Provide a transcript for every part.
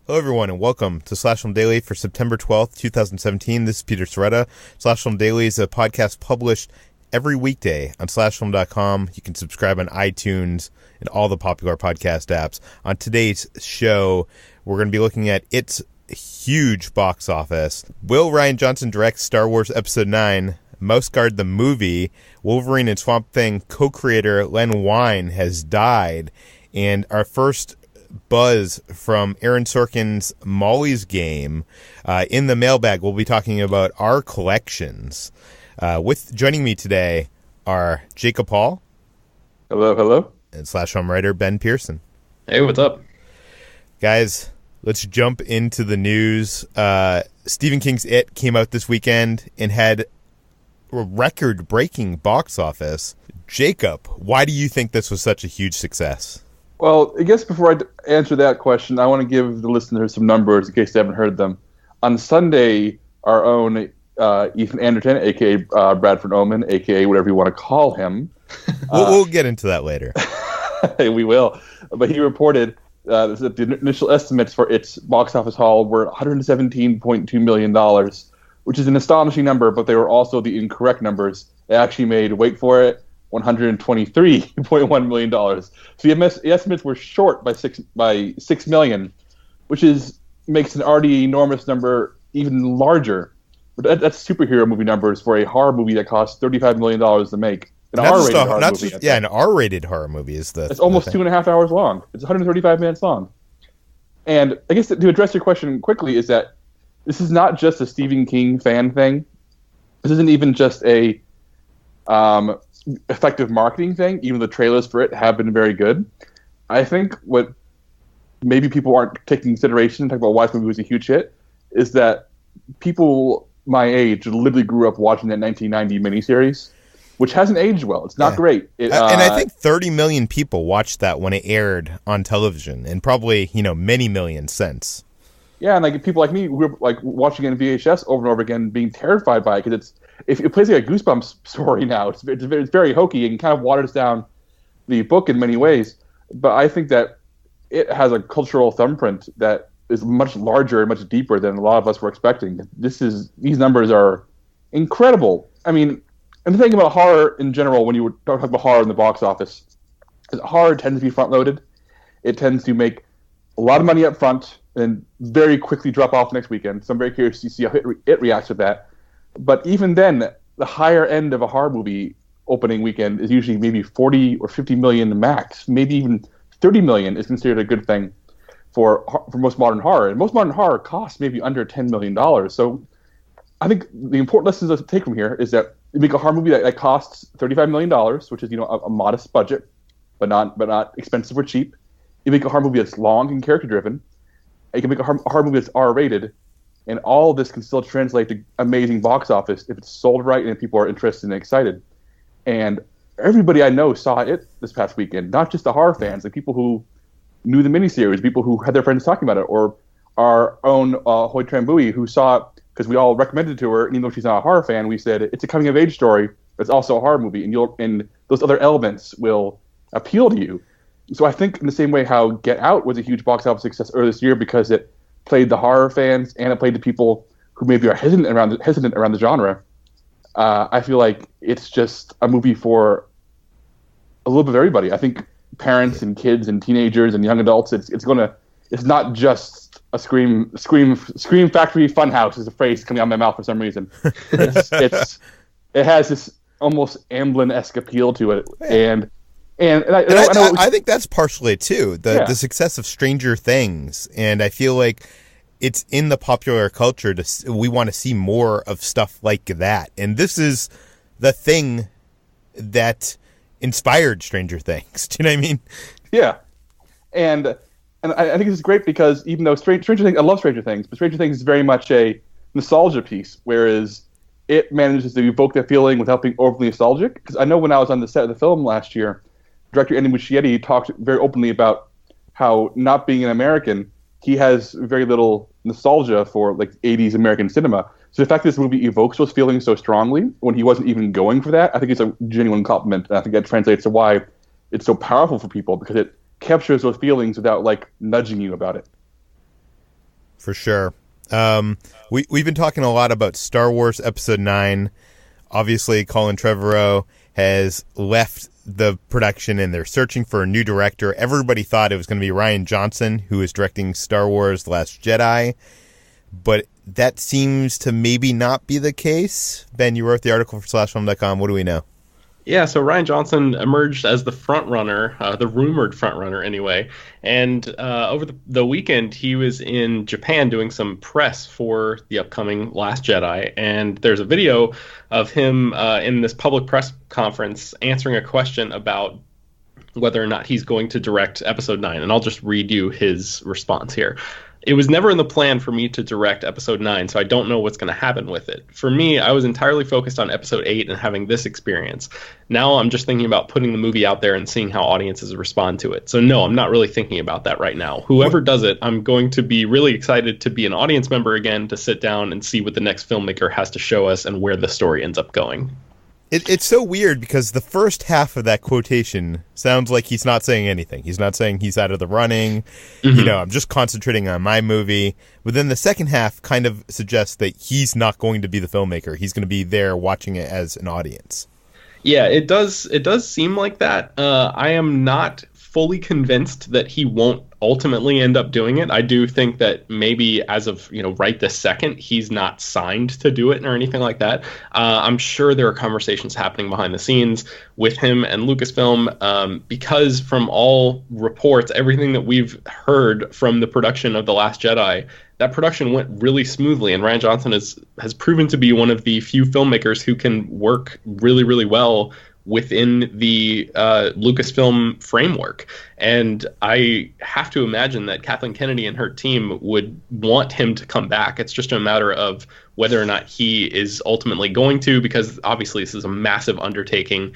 Hello, everyone, and welcome to Slash Film Daily for September 12th, 2017. This is Peter Sciretta. Slash Film Daily is a podcast published every weekday on slashfilm.com. You can subscribe on iTunes and all the popular podcast apps. On today's show, we're going to be looking at its huge box office. Will Rian Johnson direct Star Wars Episode 9? Mouse Guard the movie. Wolverine and Swamp Thing co-creator Len Wein has died. And our first buzz from Aaron Sorkin's Molly's Game. In the mailbag, we'll be talking about our collections. Joining me today are Jacob Hall. Hello. And Slash Film writer Ben Pearson. Hey, what's up? Guys, let's jump into the news. Stephen King's It came out this weekend and had a record-breaking box office. Jacob, why do you think this was such a huge success? Well, I guess before I answer that question, I want to give the listeners some numbers in case they haven't heard them. On Sunday, our own Ethan Anderton, a.k.a. Bradford Oman, a.k.a. whatever you want to call him. We'll get into that later. We will. But he reported that the initial estimates for its box office haul were $117.2 million, which is an astonishing number, but they were also the incorrect numbers. It actually made, wait for it, $123.1 million. So the estimates were short by $6 million, which makes an already enormous number even larger. But that's superhero movie numbers for a horror movie that costs $35 million to make. An R-rated horror movie. An R-rated horror movie is the. It's almost 2.5 hours long. It's 135 minutes long. And I guess to address your question quickly is that this is not just a Stephen King fan thing. This isn't even just a effective marketing thing. Even the trailers for it have been very good. I think what maybe people aren't taking consideration, talking about why this movie was a huge hit, is that people my age literally grew up watching that 1990 miniseries, which hasn't aged well. It's not great. And I think 30 million people watched that when it aired on television, and probably many millions since. Yeah, and like people like me, we're like watching it in VHS over and over again, being terrified by it because it plays like a Goosebumps story now. It's very hokey and kind of waters down the book in many ways. But I think that it has a cultural thumbprint that is much larger and much deeper than a lot of us were expecting. These numbers are incredible. I mean, and the thing about horror in general, when you were talking about horror in the box office, is horror tends to be front-loaded. It tends to make a lot of money up front and very quickly drop off next weekend. So I'm very curious to see how it reacts to that. But even then, the higher end of a horror movie opening weekend is usually maybe 40 or 50 million max. Maybe even 30 million is considered a good thing for most modern horror. And most modern horror costs maybe under $10 million. So I think the important lessons to take from here is that you make a horror movie that costs $35 million, which is a modest budget, but not expensive or cheap. You make a horror movie that's long and character-driven. You can make a horror movie that's R-rated. And all of this can still translate to amazing box office if it's sold right and if people are interested and excited. And everybody I know saw it this past weekend, not just the horror fans, like people who knew the miniseries, people who had their friends talking about it, or our own Hoy Tran-Bui, who saw it because we all recommended it to her, and even though she's not a horror fan, we said it's a coming-of-age story, but it's also a horror movie, and those other elements will appeal to you. So I think in the same way how Get Out was a huge box office success earlier this year because it played the horror fans and it played the people who maybe are hesitant around the genre. I feel like it's just a movie for a little bit of everybody. I think parents and kids and teenagers and young adults. It's not just a scream factory funhouse is a phrase coming out of my mouth for some reason. It has this almost Amblin-esque appeal to it, and I think that's partially it too. The success of Stranger Things, and I feel like it's in the popular culture. We want to see more of stuff like that, and this is the thing that inspired Stranger Things. Do you know what I mean? Yeah, and I think this is great because even though Stranger Things, I love Stranger Things, but Stranger Things is very much a nostalgia piece, whereas it manages to evoke that feeling without being overly nostalgic. Because I know when I was on the set of the film last year, director Andy Muschietti talked very openly about how, not being an American, he has very little nostalgia for like 80s American cinema. So the fact that this movie evokes those feelings so strongly when he wasn't even going for that, I think it's a genuine compliment. And I think that translates to why it's so powerful for people, because it captures those feelings without like nudging you about it. For sure. We've been talking a lot about Star Wars Episode 9. Obviously, Colin Trevorrow has left the production and they're searching for a new director. Everybody thought it was going to be Rian Johnson, who is directing Star Wars The Last Jedi. But that seems to maybe not be the case. Ben, you wrote the article for SlashFilm.com. What do we know? Yeah, so Rian Johnson emerged as the front-runner, the rumored front-runner anyway, and over the weekend he was in Japan doing some press for the upcoming Last Jedi, and there's a video of him in this public press conference answering a question about whether or not he's going to direct Episode 9, and I'll just read you his response here. It was never in the plan for me to direct Episode 9, so I don't know what's going to happen with it. For me, I was entirely focused on Episode 8 and having this experience. Now I'm just thinking about putting the movie out there and seeing how audiences respond to it. So no, I'm not really thinking about that right now. Whoever does it, I'm going to be really excited to be an audience member again, to sit down and see what the next filmmaker has to show us and where the story ends up going. It's so weird because the first half of that quotation sounds like he's not saying anything. He's not saying he's out of the running. Mm-hmm. I'm just concentrating on my movie. But then the second half kind of suggests that he's not going to be the filmmaker. He's going to be there watching it as an audience. Yeah, it does seem like that. I am not fully convinced that he won't ultimately end up doing it. I do think that maybe as of right this second, he's not signed to do it or anything like that. I'm sure there are conversations happening behind the scenes with him and Lucasfilm, because from all reports, everything that we've heard from the production of The Last Jedi, that production went really smoothly, and Rian Johnson has proven to be one of the few filmmakers who can work really, really well within the Lucasfilm framework. And I have to imagine that Kathleen Kennedy and her team would want him to come back. It's just a matter of whether or not he is ultimately going to, because obviously this is a massive undertaking.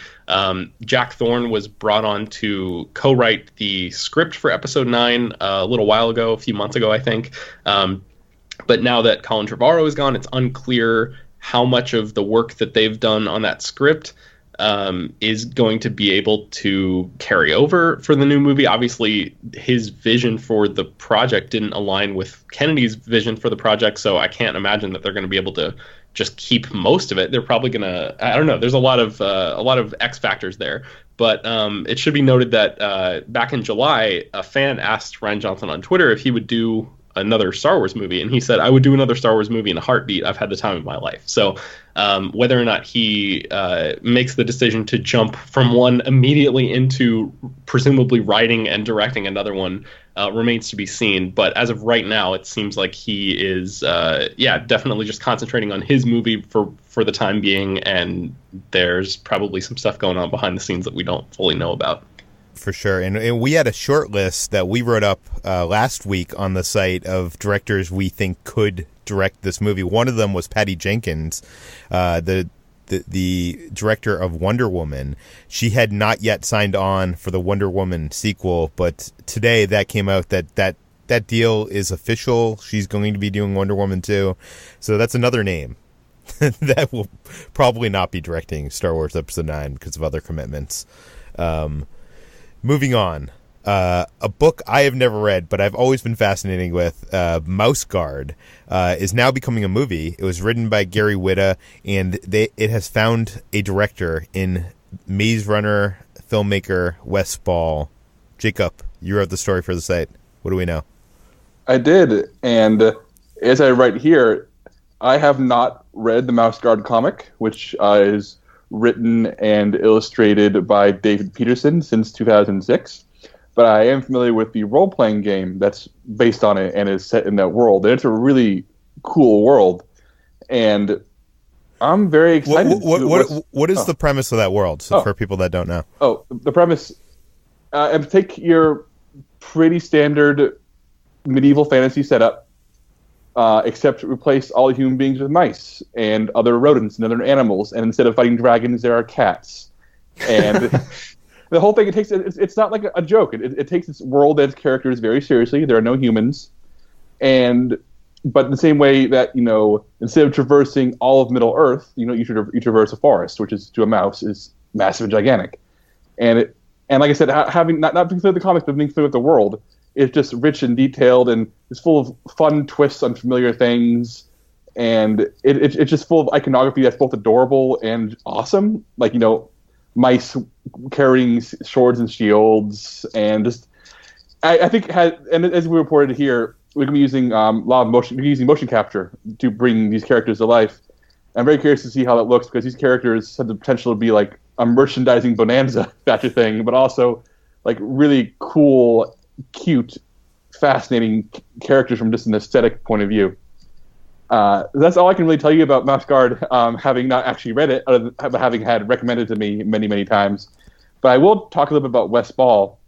Jack Thorne was brought on to co-write the script for Episode 9 a little while ago, a few months ago, I think. But now that Colin Trevorrow is gone, it's unclear how much of the work that they've done on that script is going to be able to carry over for the new movie. Obviously, his vision for the project didn't align with Kennedy's vision for the project, so I can't imagine that they're going to be able to just keep most of it. They're probably going to, I don't know, there's a lot of X factors there. But it should be noted that back in July, a fan asked Rian Johnson on Twitter if he would do another Star Wars movie, and he said, I would do another Star Wars movie in a heartbeat. I've had the time of my life. So whether or not he makes the decision to jump from one immediately into presumably writing and directing another one remains to be seen. But as of right now, it seems like he is definitely just concentrating on his movie for the time being, and there's probably some stuff going on behind the scenes that we don't fully know about. For sure. And we had a short list that we wrote up last week on the site of directors we think could direct this movie. One of them was Patty Jenkins, the director of Wonder Woman. She had not yet signed on for the Wonder Woman sequel, but today that came out that deal is official. She's going to be doing Wonder Woman 2. So that's another name that will probably not be directing Star Wars Episode 9 because of other commitments. Moving on, a book I have never read, but I've always been fascinated with, Mouse Guard, is now becoming a movie. It was written by Gary Whitta, and it has found a director in Maze Runner filmmaker Wes Ball. Jacob, you wrote the story for the site. What do we know? I did, and as I write here, I have not read the Mouse Guard comic, which is written and illustrated by David Peterson since 2006. But I am familiar with the role-playing game that's based on it and is set in that world. And it's a really cool world. And I'm very excited. What is the premise of that world, for people that don't know? Oh, the premise, take your pretty standard medieval fantasy setup, except replace all human beings with mice and other rodents and other animals. And instead of fighting dragons, there are cats. And the whole thing, it's not like a joke. It takes its world and its characters very seriously. There are no humans. But in the same way that, instead of traversing all of Middle Earth, you traverse a forest, which is to a mouse is massive and gigantic. And like I said, having not being familiar with the comics, but being familiar with the world, is just rich and detailed, and it's full of fun twists on familiar things. And it's just full of iconography that's both adorable and awesome. Like, mice carrying swords and shields, and just I think and as we reported here, we're going to be using a lot of motion capture to bring these characters to life. I'm very curious to see how that looks, because these characters have the potential to be like a merchandising bonanza, that your thing, but also like really cool, cute, fascinating characters from just an aesthetic point of view. That's all I can really tell you about Mouse Guard, having not actually read it, but having had recommended to me many, many times. But I will talk a little bit about Wes Ball,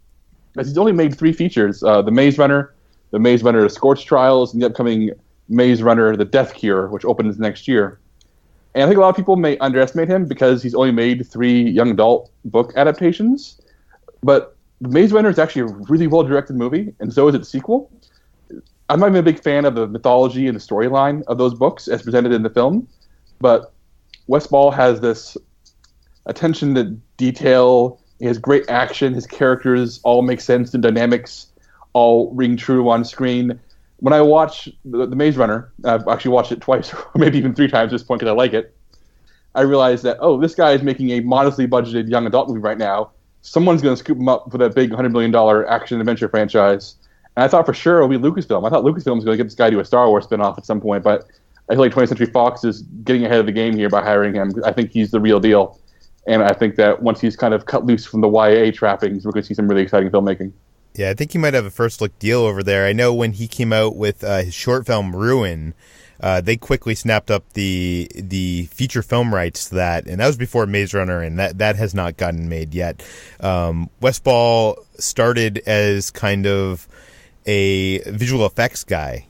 as he's only made 3 features: The Maze Runner, The Maze Runner: The Scorch Trials, and the upcoming Maze Runner: The Death Cure, which opens next year. And I think a lot of people may underestimate him because he's only made 3 young adult book adaptations. But The Maze Runner is actually a really well-directed movie, and so is its sequel. I'm not even a big fan of the mythology and the storyline of those books as presented in the film, but Wes Ball has this attention to detail. He has great action. His characters all make sense. The dynamics all ring true on screen. When I watch the Maze Runner, I've actually watched it twice, or maybe even 3 times at this point because I like it, I realize that, this guy is making a modestly budgeted young adult movie right now. Someone's going to scoop him up for that big $100 million action-adventure franchise. And I thought for sure it would be Lucasfilm. I thought Lucasfilm was going to get this guy to a Star Wars spinoff at some point, but I feel like 20th Century Fox is getting ahead of the game here by hiring him. I think he's the real deal. And I think that once he's kind of cut loose from the YA trappings, we're going to see some really exciting filmmaking. Yeah, I think he might have a first-look deal over there. I know when he came out with his short film Ruin, they quickly snapped up the feature film rights to that, and that was before Maze Runner, and that has not gotten made yet. Wes Ball started as kind of a visual effects guy,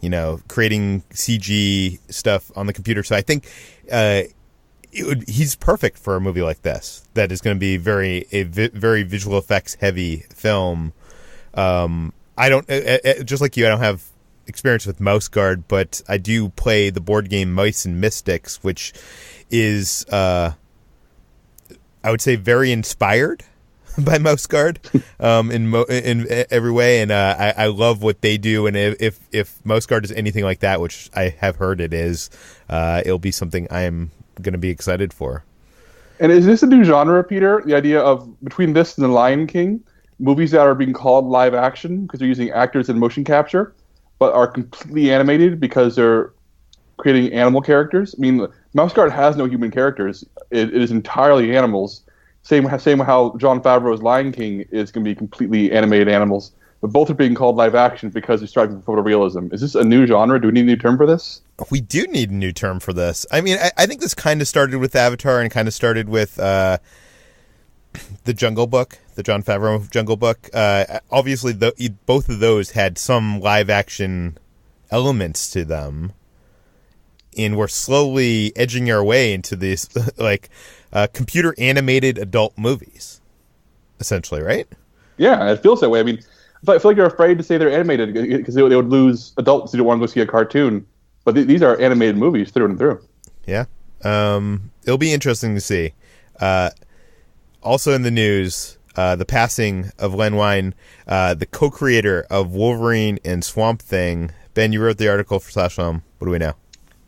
creating CG stuff on the computer. So I think he's perfect for a movie like this. That is going to be very visual effects heavy film. I don't just like you. I don't have experience with Mouse Guard, but I do play the board game Mice and Mystics, which is I would say very inspired by Mouse Guard in every way, and I love what they do. And if Mouse Guard is anything like that, which I have heard it is, it'll be something I am going to be excited for. And is this a new genre, Peter? The idea of between this and The Lion King, movies that are being called live action because they're using actors and motion capture, but are completely animated because they're creating animal characters. I mean, Mouse Guard has no human characters; it is entirely animals. Same how Jon Favreau's Lion King is going to be completely animated animals, but both are being called live action because they're striving for photorealism. Is this a new genre? Do we need a new term for this? We do need a new term for this. I mean, I think this kind of started with Avatar and kind of started with the Jungle Book, the Jon Favreau Jungle Book. Obviously, both of those had some live action elements to them, and we're slowly edging our way into these computer animated adult movies, essentially, right? Yeah, it feels that way. I mean, I feel like they're afraid to say they're animated because they would lose adults who don't want to go see a cartoon. But these are animated movies through and through. Yeah. It'll be interesting to see. Also in the news, the passing of Len Wein, the co-creator of Wolverine and Swamp Thing. Ben, you wrote the article for Slash Film. What do we know?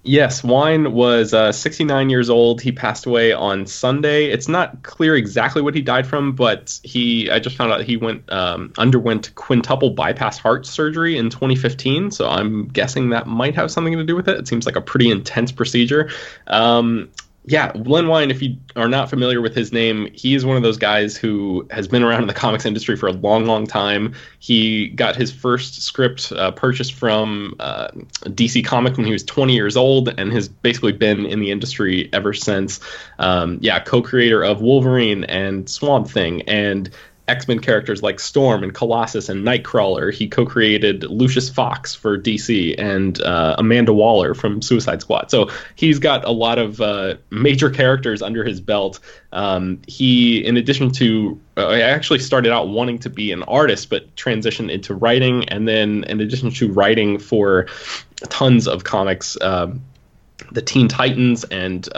Yes, Wein was 69 years old. He passed away on Sunday. It's not clear exactly what he died from, but I just found out he underwent quintuple bypass heart surgery in 2015. So I'm guessing that might have something to do with it. It seems like a pretty intense procedure. Yeah, Len Wein, if you are not familiar with his name, he is one of those guys who has been around in the comics industry for a long, long time. He got his first script purchased from DC Comics when he was 20 years old and has basically been in the industry ever since. Co-creator of Wolverine and Swamp Thing and X-Men characters like Storm and Colossus and Nightcrawler. He co-created Lucius Fox for DC and Amanda Waller from Suicide Squad. So he's got a lot of major characters under his belt. He, in addition to, I actually started out wanting to be an artist, but transitioned into writing. And then in addition to writing for tons of comics, the Teen Titans and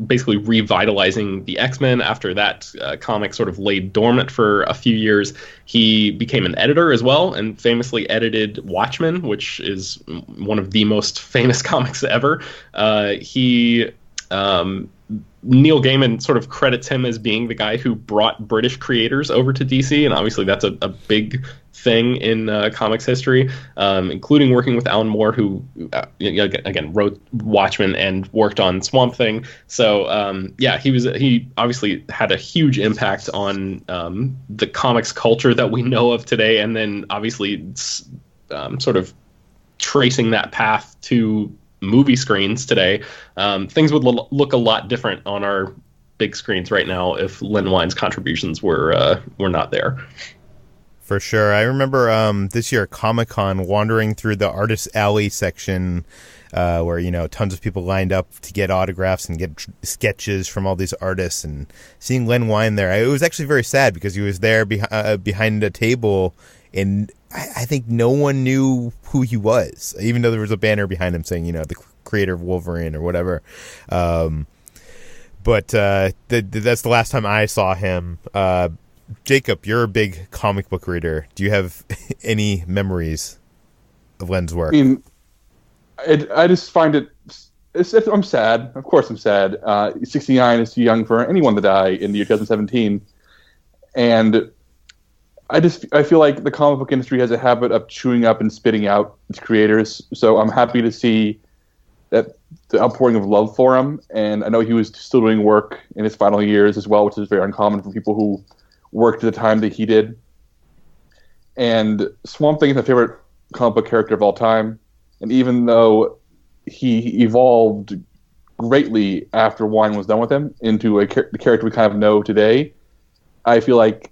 basically revitalizing the X-Men after that comic sort of laid dormant for a few years. He became an editor as well and famously edited Watchmen, which is one of the most famous comics ever. Neil Gaiman sort of credits him as being the guy who brought British creators over to DC, and obviously that's a big thing in comics history, including working with Alan Moore, who again wrote Watchmen and worked on Swamp Thing. So he obviously had a huge impact on the comics culture that we know of today, and then obviously sort of tracing that path to movie screens today. Things would look a lot different on our big screens right now if Len Wein's contributions were not there. For sure. I remember this year at Comic-Con wandering through the Artist Alley section where, tons of people lined up to get autographs and get sketches from all these artists, and seeing Len Wein there. It was actually very sad because he was there behind a table, and I think no one knew who he was, even though there was a banner behind him saying, the creator of Wolverine or whatever. But that's the last time I saw him. Jacob, you're a big comic book reader. Do you have any memories of Len's work? I just find I'm sad. Of course I'm sad. 69 is too young for anyone to die in the year 2017. And I feel like the comic book industry has a habit of chewing up and spitting out its creators. So I'm happy to see that the outpouring of love for him. And I know he was still doing work in his final years as well, which is very uncommon for people who worked at the time that he did. And Swamp Thing is my favorite comic book character of all time. And even though he evolved greatly after Wein was done with him into the character we kind of know today, I feel like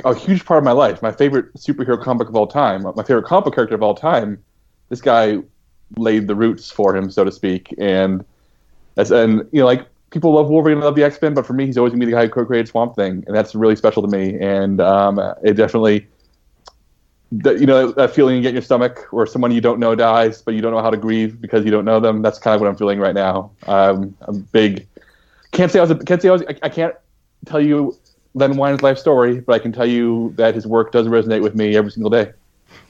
a huge part of my life, my favorite superhero comic book of all time, my favorite comic book character of all time, this guy laid the roots for him, so to speak. And people love Wolverine and love the X-Men, but for me, he's always going to be the guy who co-created Swamp Thing, and that's really special to me. And it definitely, that feeling you get in your stomach where someone you don't know dies, but you don't know how to grieve because you don't know them. That's kind of what I'm feeling right now. I'm big. I can't tell you Len Wein's life story, but I can tell you that his work does resonate with me every single day.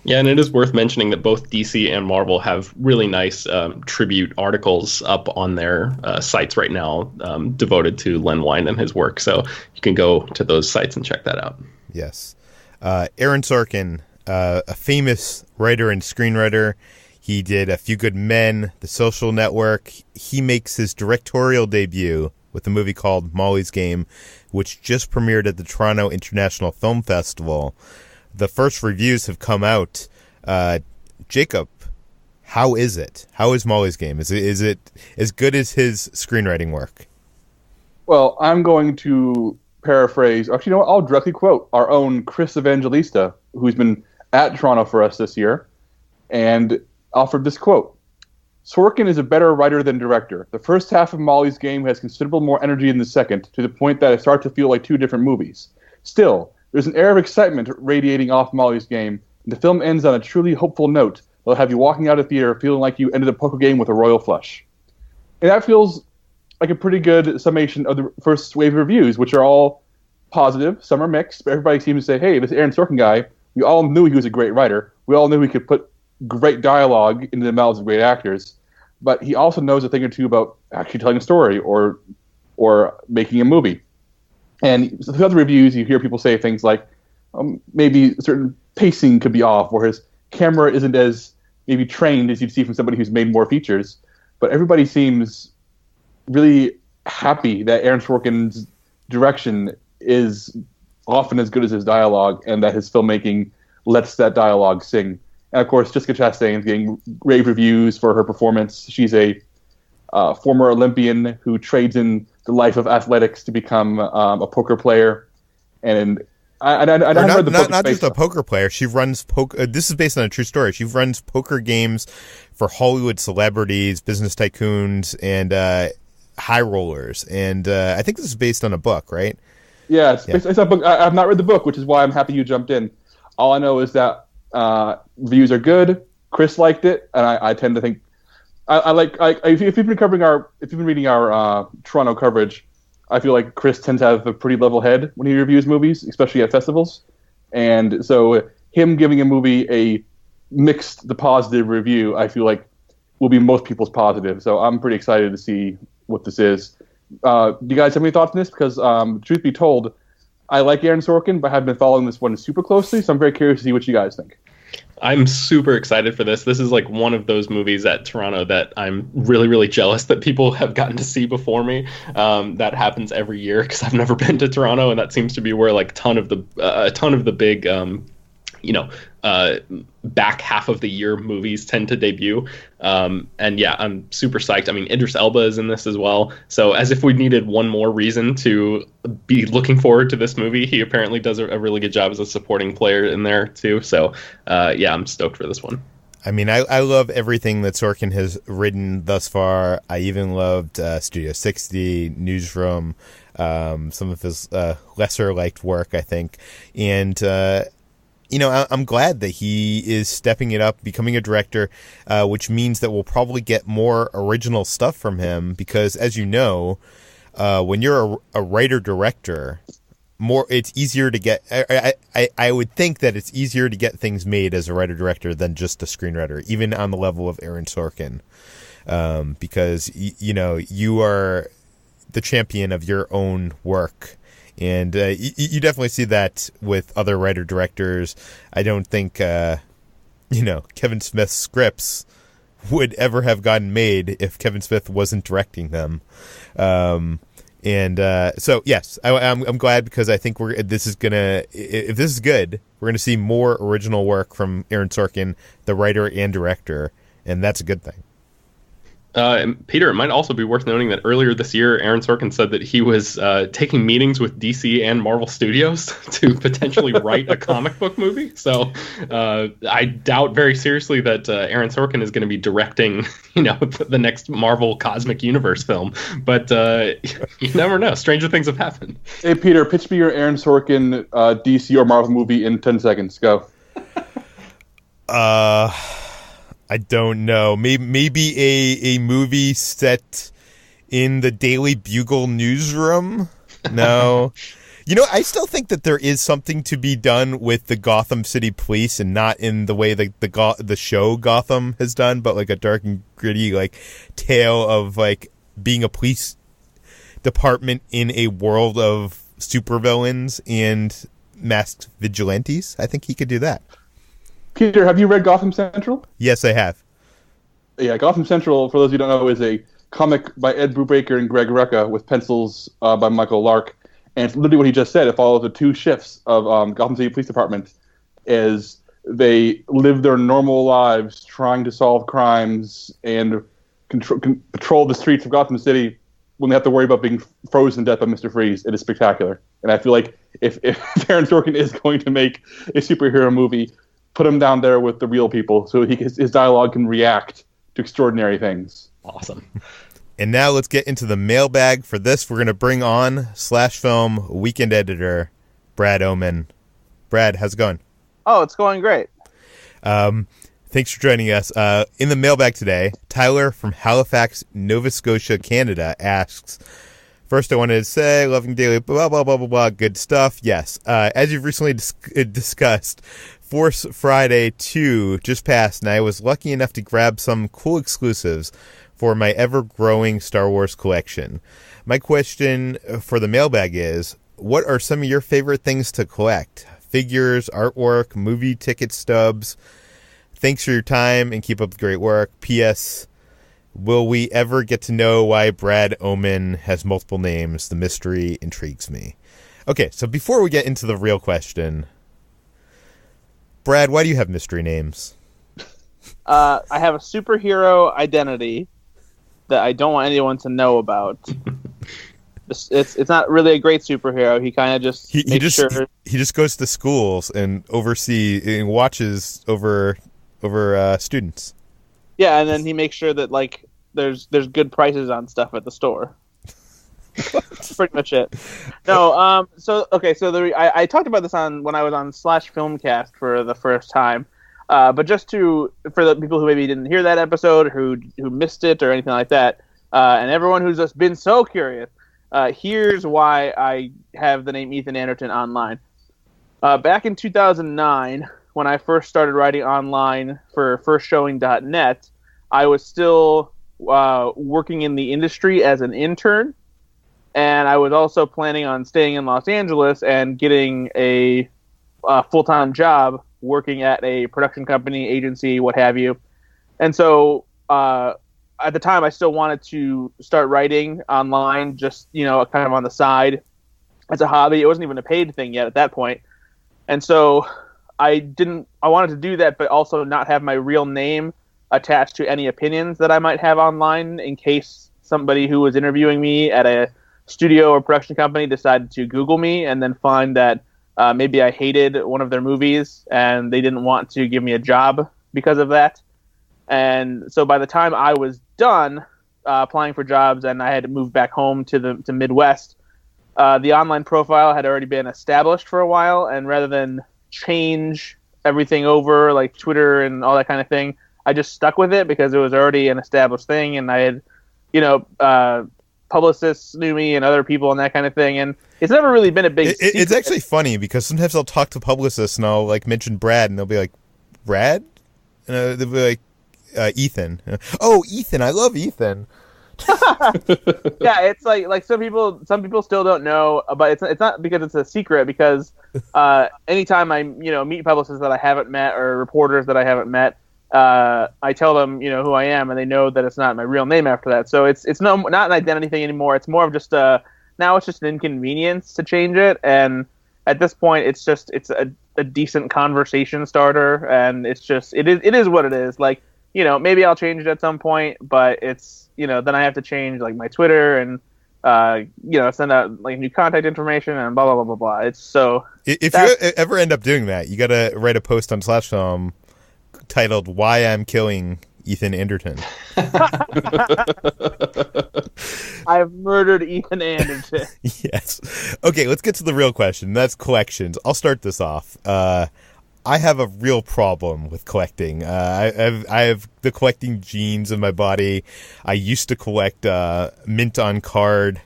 Yeah, and it is worth mentioning that both DC and Marvel have really nice tribute articles up on their sites right now devoted to Len Wein and his work. So you can go to those sites and check that out. Yes. Aaron Sorkin, a famous writer and screenwriter. He did A Few Good Men, The Social Network. He makes his directorial debut with a movie called Molly's Game, which just premiered at the Toronto International Film Festival. The first reviews have come out. Jacob, how is it? How is Molly's Game? Is it as good as his screenwriting work? Well, I'm going to paraphrase. Actually, I'll directly quote our own Chris Evangelista, who's been at Toronto for us this year, and offered this quote. Sorkin is a better writer than director. The first half of Molly's Game has considerable more energy than the second, to the point that it starts to feel like two different movies. Still, there's an air of excitement radiating off Molly's Game, and the film ends on a truly hopeful note that'll have you walking out of theater feeling like you ended a poker game with a royal flush. And that feels like a pretty good summation of the first wave of reviews, which are all positive. Some are mixed, but everybody seems to say, hey, this Aaron Sorkin guy, we all knew he was a great writer. We all knew he could put great dialogue into the mouths of great actors. But he also knows a thing or two about actually telling a story or making a movie. And the other reviews, you hear people say things like, maybe certain pacing could be off, or his camera isn't as maybe trained as you'd see from somebody who's made more features. But everybody seems really happy that Aaron Sorkin's direction is often as good as his dialogue, and that his filmmaking lets that dialogue sing. And of course, Jessica Chastain is getting rave reviews for her performance. She's a former Olympian who trades in the life of athletics to become a poker player. And I heard the book. Not just a poker player. She runs poker. This is based on a true story. She runs poker games for Hollywood celebrities, business tycoons, and high rollers. And I think this is based on a book, right? Yeah, it's a book. I've not read the book, which is why I'm happy you jumped in. All I know is that reviews are good. Chris liked it, and I tend to think If you've been reading our Toronto coverage, I feel like Chris tends to have a pretty level head when he reviews movies, especially at festivals. And so him giving a movie a mixed to positive review, I feel like will be most people's positive. So I'm pretty excited to see what this is. Do you guys have any thoughts on this? Because truth be told, I like Aaron Sorkin, but I have been following this one super closely. So I'm very curious to see what you guys think. I'm super excited for this. This is like one of those movies at Toronto that I'm really, really jealous that people have gotten to see before me. That happens every year because I've never been to Toronto, and that seems to be where like a ton of the big back half of the year movies tend to debut. And yeah, I'm super psyched. I mean, Idris Elba is in this as well. So as if we needed one more reason to be looking forward to this movie, he apparently does a really good job as a supporting player in there too. So yeah, I'm stoked for this one. I mean, I love everything that Sorkin has written thus far. I even loved Studio 60, Newsroom, some of his lesser liked work, I think. And I'm glad that he is stepping it up, becoming a director, which means that we'll probably get more original stuff from him because, as you know, when you're a writer-director, it's easier to get... I would think that it's easier to get things made as a writer-director than just a screenwriter, even on the level of Aaron Sorkin, because, you are the champion of your own work. And you definitely see that with other writer-directors. I don't think, Kevin Smith's scripts would ever have gotten made if Kevin Smith wasn't directing them. So, yes, I'm glad because I think if this is good, we're going to see more original work from Aaron Sorkin, the writer and director, and that's a good thing. Peter, it might also be worth noting that earlier this year, Aaron Sorkin said that he was taking meetings with DC and Marvel Studios to potentially write a comic book movie. So I doubt very seriously that Aaron Sorkin is going to be directing, the next Marvel Cosmic Universe film. But you never know. Stranger things have happened. Hey, Peter, pitch me your Aaron Sorkin DC or Marvel movie in 10 seconds. Go. I don't know. Maybe a movie set in the Daily Bugle newsroom? No. I still think that there is something to be done with the Gotham City Police and not in the way the show Gotham has done, but like a dark and gritty like tale of like being a police department in a world of supervillains and masked vigilantes. I think he could do that. Peter, have you read Gotham Central? Yes, I have. Yeah, Gotham Central, for those of you who don't know, is a comic by Ed Brubaker and Greg Rucka with pencils by Michael Lark. And it's literally what he just said. It follows the two shifts of Gotham City Police Department as they live their normal lives trying to solve crimes and patrol the streets of Gotham City when they have to worry about being frozen to death by Mr. Freeze. It is spectacular. And I feel like if Aaron Sorkin is going to make a superhero movie, put him down there with the real people so his dialogue can react to extraordinary things. Awesome. And now let's get into the mailbag. For this, we're going to bring on Slash Film weekend editor, Brad Oman. Brad, how's it going? Oh, it's going great. Thanks for joining us. In the mailbag today, Tyler from Halifax, Nova Scotia, Canada asks, first, I wanted to say, loving daily, blah, blah, blah, blah, blah, good stuff. Yes. As you've recently discussed, Force Friday 2 just passed, and I was lucky enough to grab some cool exclusives for my ever-growing Star Wars collection. My question for the mailbag is, what are some of your favorite things to collect? Figures, artwork, movie ticket stubs? Thanks for your time, and keep up the great work. P.S. Will we ever get to know why Brad Oman has multiple names? The mystery intrigues me. Okay, so before we get into the real question, Brad, why do you have mystery names? I have a superhero identity that I don't want anyone to know about. It's not really a great superhero. He kind of just he just goes to schools and watches over students. Yeah, and then he makes sure that like there's good prices on stuff at the store. That's pretty much it. No, I talked about this when I was on Slash Filmcast for the first time. But just for the people who maybe didn't hear that episode, who missed it or anything like that, and everyone who's just been so curious, here's why I have the name Ethan Anderton online. Back in 2009, when I first started writing online for firstshowing.net, I was still working in the industry as an intern, and I was also planning on staying in Los Angeles and getting a full-time job working at a production company, agency, what have you. And so at the time, I still wanted to start writing online, just, kind of on the side as a hobby. It wasn't even a paid thing yet at that point. And so I wanted to do that, but also not have my real name attached to any opinions that I might have online, in case somebody who was interviewing me at a studio or production company decided to Google me and then find that maybe I hated one of their movies and they didn't want to give me a job because of that. And so by the time I was done applying for jobs and I had to move back home to Midwest, the online profile had already been established for a while, and rather than change everything over like Twitter and all that kind of thing, I just stuck with it because it was already an established thing, and I had, publicists knew me and other people and that kind of thing, and it's never really been a big secret. It's actually funny because sometimes I'll talk to publicists and I'll mention Brad, and they'll be like, Brad? And they'll be like, Ethan. Oh, Ethan, I love Ethan. Yeah, it's like some people still don't know, but it's not because it's a secret, because anytime I meet publicists that I haven't met or reporters that I haven't met, I tell them who I am, and they know that it's not my real name after that. So it's not an identity thing anymore. It's more of just now it's just an inconvenience to change it, and at this point it's a decent conversation starter, and it is what it is. Like, maybe I'll change it at some point, but it's then I have to change like my Twitter and send out like new contact information and blah blah blah blah blah. It's so if you ever end up doing that, you gotta write a post on /film titled "Why I'm Killing Ethan Anderton." I've murdered Ethan Anderton. Yes. Okay, let's get to the real question. That's collections. I'll start this off. I have a real problem with collecting. I have the collecting genes in my body. I used to collect mint on card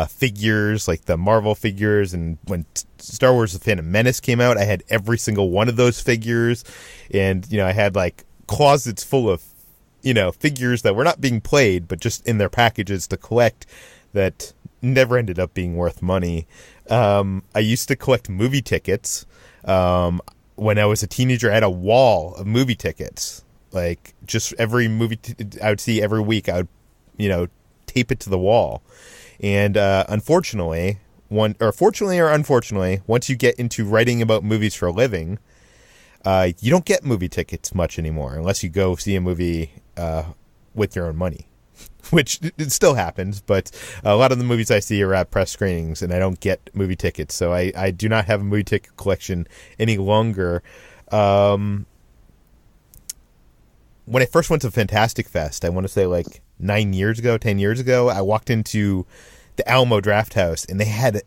figures, like the Marvel figures, and when Star Wars: The Phantom Menace came out, I had every single one of those figures, and I had like closets full of figures that were not being played, but just in their packages to collect, that never ended up being worth money. I used to collect movie tickets. When I was a teenager, I had a wall of movie tickets. Like, just every movie I would see every week, I would, tape it to the wall. And fortunately or unfortunately, once you get into writing about movies for a living, you don't get movie tickets much anymore unless you go see a movie with your own money. Which it still happens, but a lot of the movies I see are at press screenings, and I don't get movie tickets, so I do not have a movie ticket collection any longer. When I first went to Fantastic Fest, I want to say like 10 years ago, I walked into the Alamo Draft House, and they had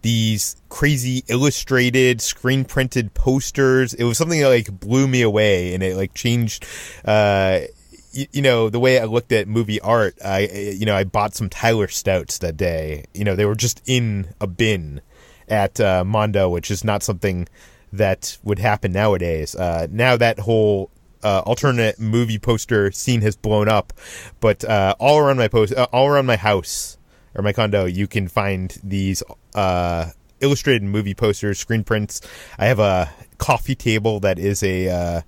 these crazy illustrated, screen-printed posters. It was something that like blew me away, and it like changed the way I looked at movie art. I bought some Tyler Stouts that day. They were just in a bin at Mondo, which is not something that would happen nowadays. Now that whole alternate movie poster scene has blown up, but all around my house or my condo, you can find these illustrated movie posters, screen prints. I have a coffee table that is a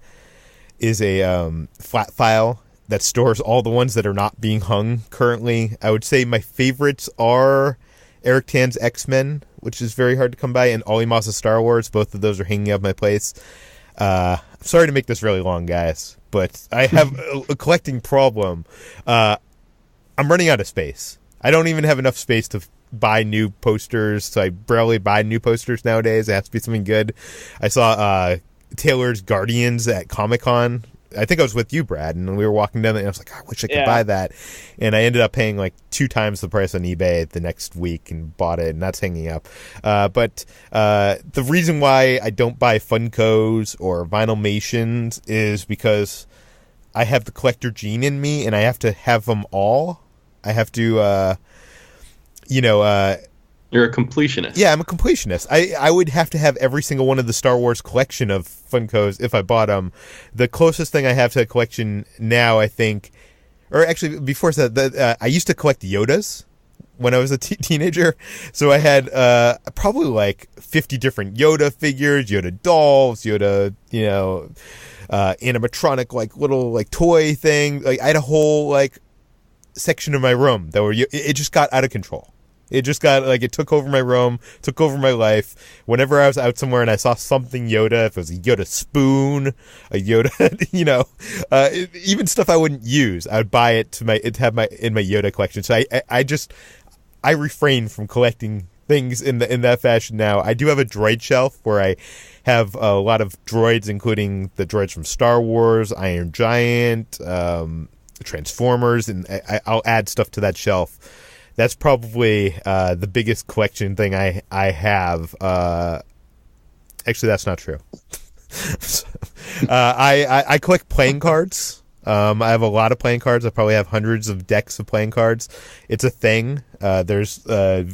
flat file that stores all the ones that are not being hung currently. I would say my favorites are Eric Tan's X-Men, which is very hard to come by, and Ollie Moss's Star Wars. Both of those are hanging up my place. Sorry to make this really long, guys, but I have a collecting problem. I'm running out of space. I don't even have enough space to buy new posters, so I barely buy new posters nowadays. It has to be something good. I saw Taylor's Guardians at Comic-Con I think I was with you, Brad, and we were walking down there, and I was like, I wish I could buy that. And I ended up paying like 2 times the price on eBay the next week and bought it, and that's hanging up. But the reason why I don't buy Funkos or Vinylmations is because I have the collector gene in me, and I have to have them all. I have to, You're a completionist. Yeah, I'm a completionist. I would have to have every single one of the Star Wars collection of Funkos if I bought them. The closest thing I have to a collection now, I think, or actually before that, I used to collect Yodas when I was a teenager. So I had probably like 50 different Yoda figures, Yoda dolls, Yoda, animatronic like little like toy thing. Like I had a whole like section of my room that it just got out of control. It just got like it took over my room, took over my life. Whenever I was out somewhere and I saw something Yoda, if it was a Yoda spoon, a Yoda, even stuff I wouldn't use, I would buy it to have in my Yoda collection. So I refrain from collecting things in that fashion now. I do have a droid shelf where I have a lot of droids, including the droids from Star Wars, Iron Giant, Transformers, and I'll add stuff to that shelf. That's probably the biggest collection thing I have. Actually, that's not true. I collect playing cards. I have a lot of playing cards. I probably have hundreds of decks of playing cards. It's a thing. It's a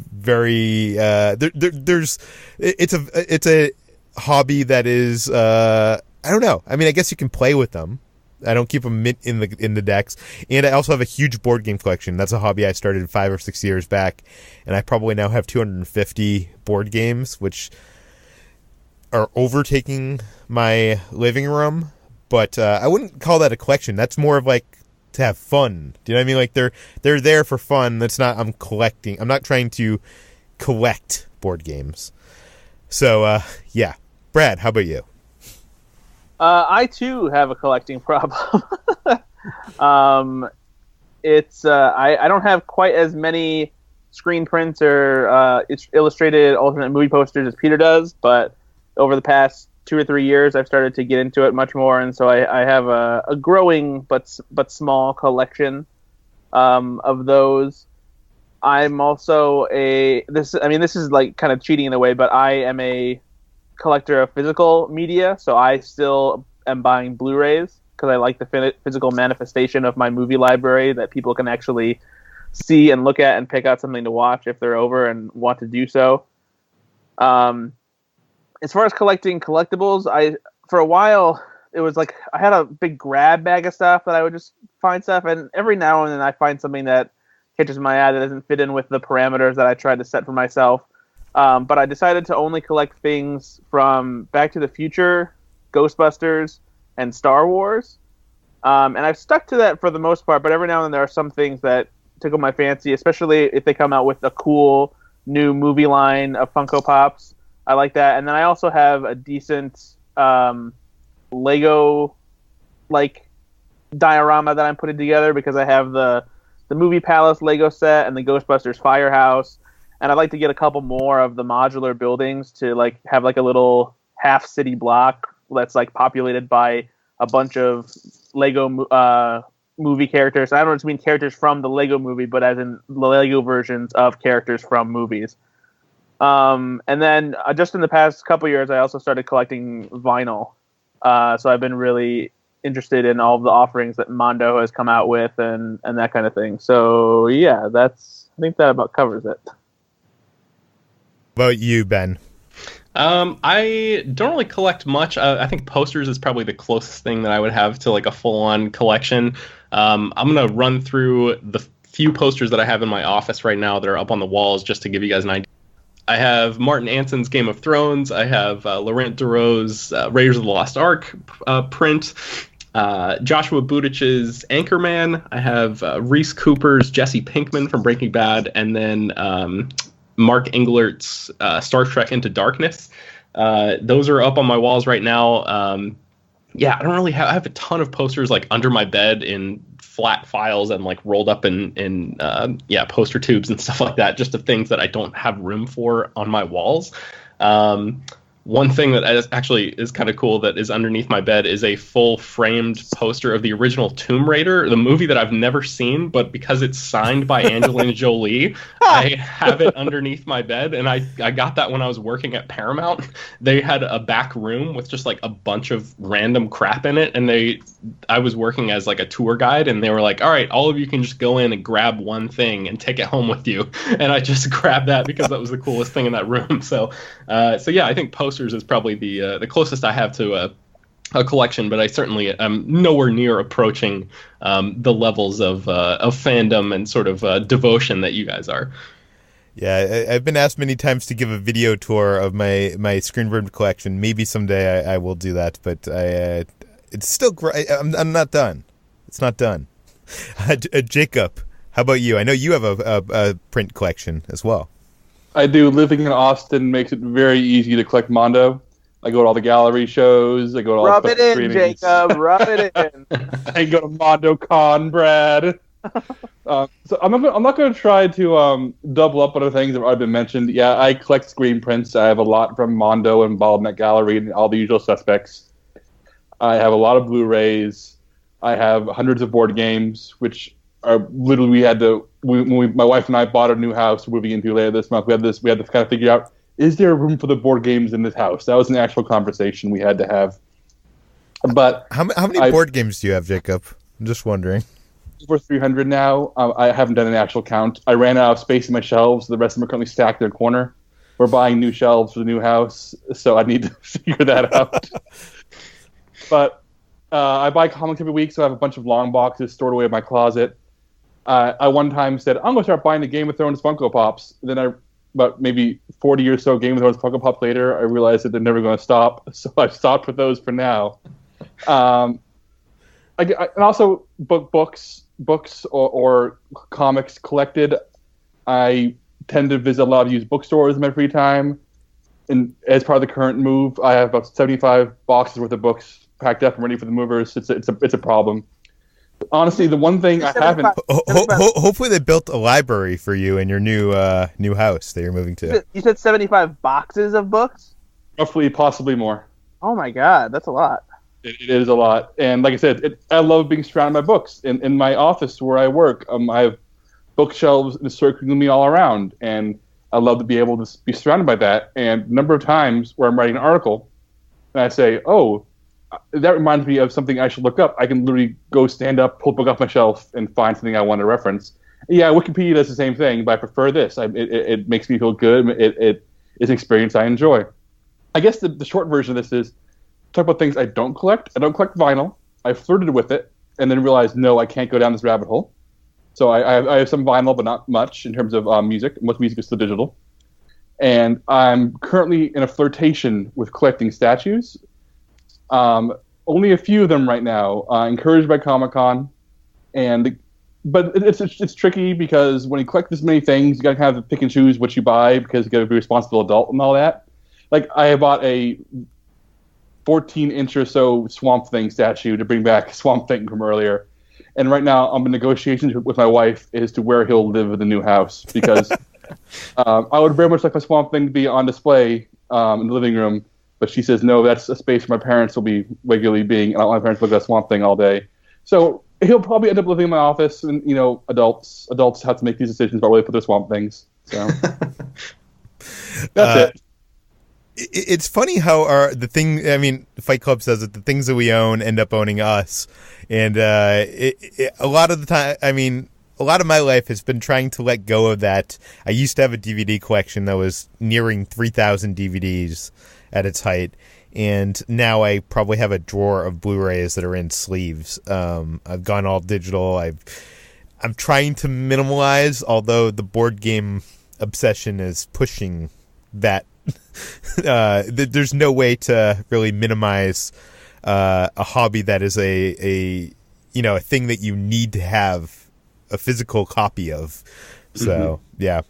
hobby that is I don't know. I mean, I guess you can play with them. I don't keep them in the decks, and I also have a huge board game collection. That's a hobby I started 5 or 6 years back, and I probably now have 250 board games, which are overtaking my living room. But I wouldn't call that a collection. That's more of like to have fun. Do you know what I mean? Like they're there for fun. That's not I'm collecting. I'm not trying to collect board games. So yeah, Brad, how about you? I too have a collecting problem. It's I don't have quite as many screen prints or illustrated alternate movie posters as Peter does, but over the past 2 or 3 years, I've started to get into it much more, and so I have a growing but small collection of those. I'm also this is like kind of cheating in a way, but I am a collector of physical media, so I still am buying Blu-rays because I like the physical manifestation of my movie library that people can actually see and look at and pick out something to watch if they're over and want to do so. As far as collecting collectibles, for a while it was like I had a big grab bag of stuff that I would just find stuff, and every now and then I find something that catches my eye that doesn't fit in with the parameters that I tried to set for myself. But I decided to only collect things from Back to the Future, Ghostbusters, and Star Wars. And I've stuck to that for the most part, but every now and then there are some things that tickle my fancy, especially if they come out with a cool new movie line of Funko Pops. I like that. And then I also have a decent Lego diorama that I'm putting together because I have the Movie Palace Lego set and the Ghostbusters Firehouse. And I'd like to get a couple more of the modular buildings to have a little half city block that's populated by a bunch of Lego movie characters. I don't just mean characters from the Lego movie, but as in the Lego versions of characters from movies. And then just in the past couple years, I also started collecting vinyl. So I've been really interested in all of the offerings that Mondo has come out with and that kind of thing. So yeah, I think that about covers it. About you, Ben? I don't really collect much. I think posters is probably the closest thing that I would have to a full-on collection. I'm going to run through the few posters that I have in my office right now that are up on the walls just to give you guys an idea. I have Martin Anson's Game of Thrones. I have Laurent Duro's Raiders of the Lost Ark print. Joshua Buttich's Anchorman. I have Reese Cooper's Jesse Pinkman from Breaking Bad, and then Mark Englert's Star Trek Into Darkness. Those are up on my walls right now. I don't really have. I have a ton of posters under my bed in flat files and rolled up in poster tubes and stuff like that, just of things that I don't have room for on my walls. One thing that actually is kind of cool that is underneath my bed is a full framed poster of the original Tomb Raider, the movie that I've never seen, but because it's signed by Angelina Jolie, I have it underneath my bed. And I got that when I was working at Paramount. They had a back room with just like a bunch of random crap in it. And I was working as like a tour guide, and they were like, all right, all of you can just go in and grab one thing and take it home with you. And I just grabbed that because that was the coolest thing in that room. So yeah, I think posters is probably the closest I have to a collection, but I certainly am nowhere near approaching the levels of fandom and sort of devotion that you guys are. Yeah, I've been asked many times to give a video tour of my screen-burned collection. Maybe someday I will do that, but it's still I'm not done. It's not done. Jacob, how about you? I know you have a print collection as well. I do. Living in Austin makes it very easy to collect Mondo. I go to all the gallery shows. I go to all Rub the it in, screenings. Jacob. Rub it in. I go to Mondo Con, Brad. So I'm not going to try to double up on the things that have already been mentioned. Yeah, I collect screen prints. I have a lot from Mondo and Baldneck Gallery and all the usual suspects. I have a lot of Blu-rays. I have hundreds of board games, which are literally my wife and I bought a new house we're moving into later this month. We had to kind of figure out, is there room for the board games in this house? That was an actual conversation we had to have. But how many board games do you have, Jacob? I'm just wondering. Over 300 now. I haven't done an actual count. I ran out of space in my shelves. The rest of them are currently stacked in a corner. We're buying new shelves for the new house, so I need to figure that out. But I buy comics every week, so I have a bunch of long boxes stored away in my closet. I one time said, I'm going to start buying the Game of Thrones Funko Pops. Then about maybe 40 or so Game of Thrones Funko Pops later, I realized that they're never going to stop. So I've stopped with those for now. And also books or comics collected. I tend to visit a lot of used bookstores in my free time. And as part of the current move, I have about 75 boxes worth of books packed up and ready for the movers. It's a problem. Honestly, the one thing I haven't... Hopefully they built a library for you in your new house that you're moving to. You said 75 boxes of books? Roughly, possibly more. Oh my god, that's a lot. It is a lot. And like I said, I love being surrounded by books. In my office where I work, I have bookshelves encircling me all around. And I love to be able to be surrounded by that. And a number of times where I'm writing an article, and I say, oh, that reminds me of something I should look up. I can literally go stand up, pull a book off my shelf, and find something I want to reference. Yeah, Wikipedia does the same thing, but I prefer this. It makes me feel good. It is an experience I enjoy. I guess the short version of this is talk about things I don't collect. I don't collect vinyl. I flirted with it and then realized, no, I can't go down this rabbit hole. So I have some vinyl, but not much in terms of music. Most music is still digital. And I'm currently in a flirtation with collecting statues. Only a few of them right now, encouraged by Comic-Con. But it's tricky because when you collect this many things, you got to kind of pick and choose what you buy because you got to be a responsible adult and all that. Like, I bought a 14-inch or so Swamp Thing statue to bring back Swamp Thing from earlier. And right now, I'm in negotiations with my wife as to where he'll live in the new house because I would very much like my Swamp Thing to be on display in the living room. But she says, no, that's a space my parents will be regularly being. And I don't want my parents to look at that Swamp Thing all day. So he'll probably end up living in my office. And, adults have to make these decisions about where they put their Swamp Things. So that's it. It's funny how Fight Club says that the things that we own end up owning us. And a lot of the time, a lot of my life has been trying to let go of that. I used to have a DVD collection that was nearing 3,000 DVDs at its height, and now I probably have a drawer of Blu-rays that are in sleeves. I've gone all digital. I'm trying to minimalize, although the board game obsession is pushing that. There's no way to really minimize a hobby that is a thing that you need to have a physical copy of. So, yeah.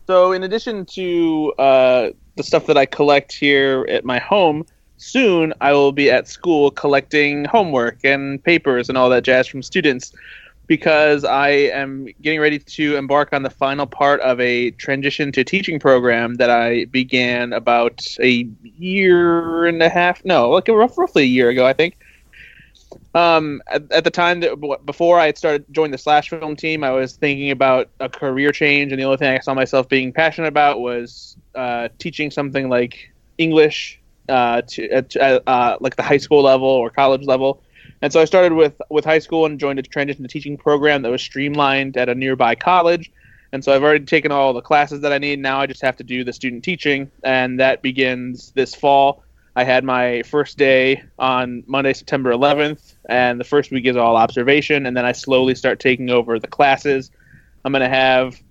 So in addition to the stuff that I collect here at my home, soon I will be at school collecting homework and papers and all that jazz from students. because I am getting ready to embark on the final part of a transition to teaching program that I began about a year and a half. No, like roughly a year ago, I think. At the time before I had started joining the slash film team, I was thinking about a career change, and the only thing I saw myself being passionate about was teaching something like English to like the high school level or college level. And so I started with high school and joined a transition to teaching program that was streamlined at a nearby college. And so I've already taken all the classes that I need. Now I just have to do the student teaching, and that begins this fall. I had my first day on Monday, September 11th, and the first week is all observation, and then I slowly start taking over the classes. I'm going to have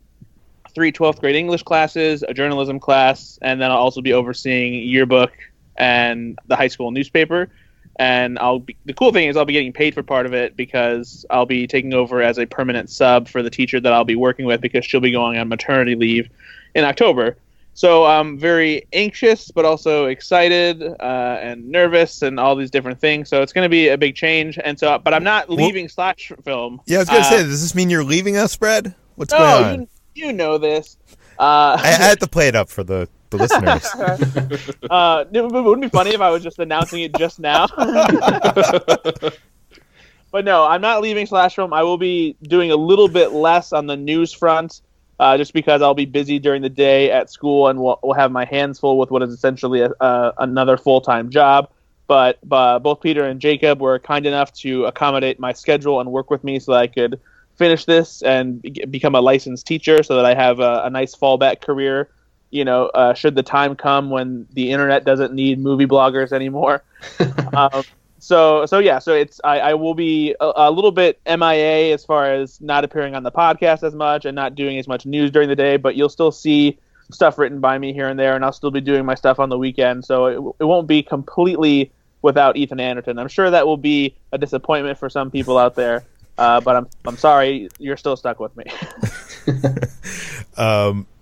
3 12th grade English classes, a journalism class, and then I'll also be overseeing yearbook and the high school newspaper. And the cool thing is I'll be getting paid for part of it because I'll be taking over as a permanent sub for the teacher that I'll be working with, because she'll be going on maternity leave in October. So I'm very anxious, but also excited and nervous and all these different things. So it's going to be a big change. And so, but I'm not leaving slash film. Yeah, I was going to say, does this mean you're leaving us, Brad? What's going on? You know this. I had to play it up for the listeners. It wouldn't be funny if I was just announcing it just now. But no, I'm not leaving slash film. I will be doing a little bit less on the news front. Just because I'll be busy during the day at school, and we'll have my hands full with what is essentially another full-time job. But both Peter and Jacob were kind enough to accommodate my schedule and work with me so that I could finish this and become a licensed teacher, so that I have a nice fallback career, should the time come when the internet doesn't need movie bloggers anymore. So it's I will be a little bit MIA as far as not appearing on the podcast as much and not doing as much news during the day, but you'll still see stuff written by me here and there, and I'll still be doing my stuff on the weekend. So it won't be completely without Ethan Anderton. I'm sure that will be a disappointment for some people out there, but I'm sorry you're still stuck with me.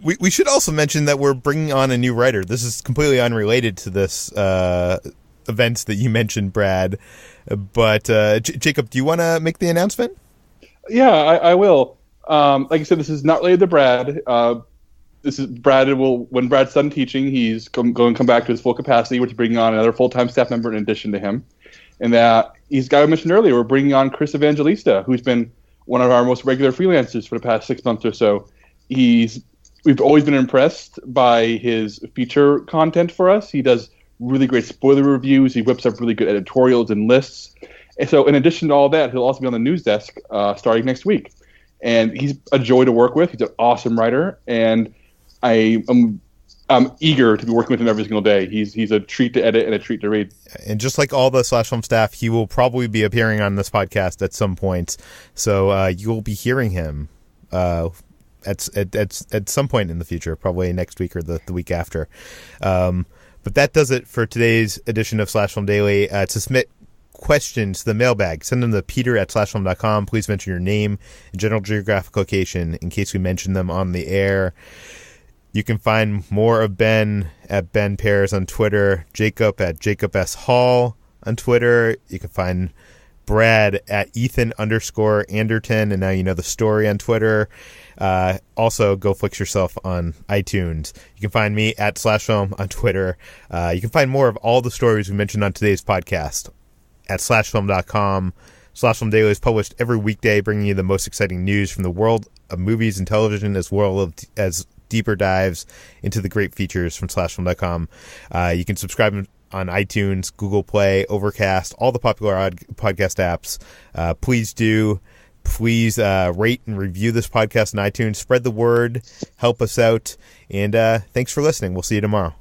We should also mention that we're bringing on a new writer. This is completely unrelated to this events that you mentioned, Brad, but Jacob, do you want to make the announcement? Yeah, I will. Like I said, this is not related to Brad. This is Brad. When Brad's done teaching, he's going to come back to his full capacity. We're bringing on another full-time staff member in addition to him. And that he's got, I mentioned earlier, we're bringing on Chris Evangelista, who's been one of our most regular freelancers for the past 6 months or so. We've always been impressed by his feature content for us. He does really great spoiler reviews. He whips up really good editorials and lists. And so in addition to all that, he'll also be on the news desk starting next week. And he's a joy to work with. He's an awesome writer, and I'm eager to be working with him every single day. He's a treat to edit and a treat to read. And just like all the Slash Film staff, he will probably be appearing on this podcast at some point. So you'll be hearing him at some point in the future, probably next week or the week after. But that does it for today's edition of Slash Film Daily. To submit questions to the mailbag, send them to peter@slashfilm.com. Please mention your name and general geographic location in case we mention them on the air. You can find more of Ben at Ben Pears on Twitter, Jacob at Jacob S. Hall on Twitter. You can find Brad at Ethan_Anderton, and now you know the story on Twitter. Also, go fix yourself on iTunes. You can find me at /film on Twitter. You can find more of all the stories we mentioned on today's podcast at slashfilm.com. Slash Film Daily is published every weekday, bringing you the most exciting news from the world of movies and television, as well as deeper dives into the great features from slashfilm.com. You can subscribe on iTunes, Google Play, Overcast, all the popular podcast apps. Please rate and review this podcast on iTunes. Spread the word. Help us out. And thanks for listening. We'll see you tomorrow.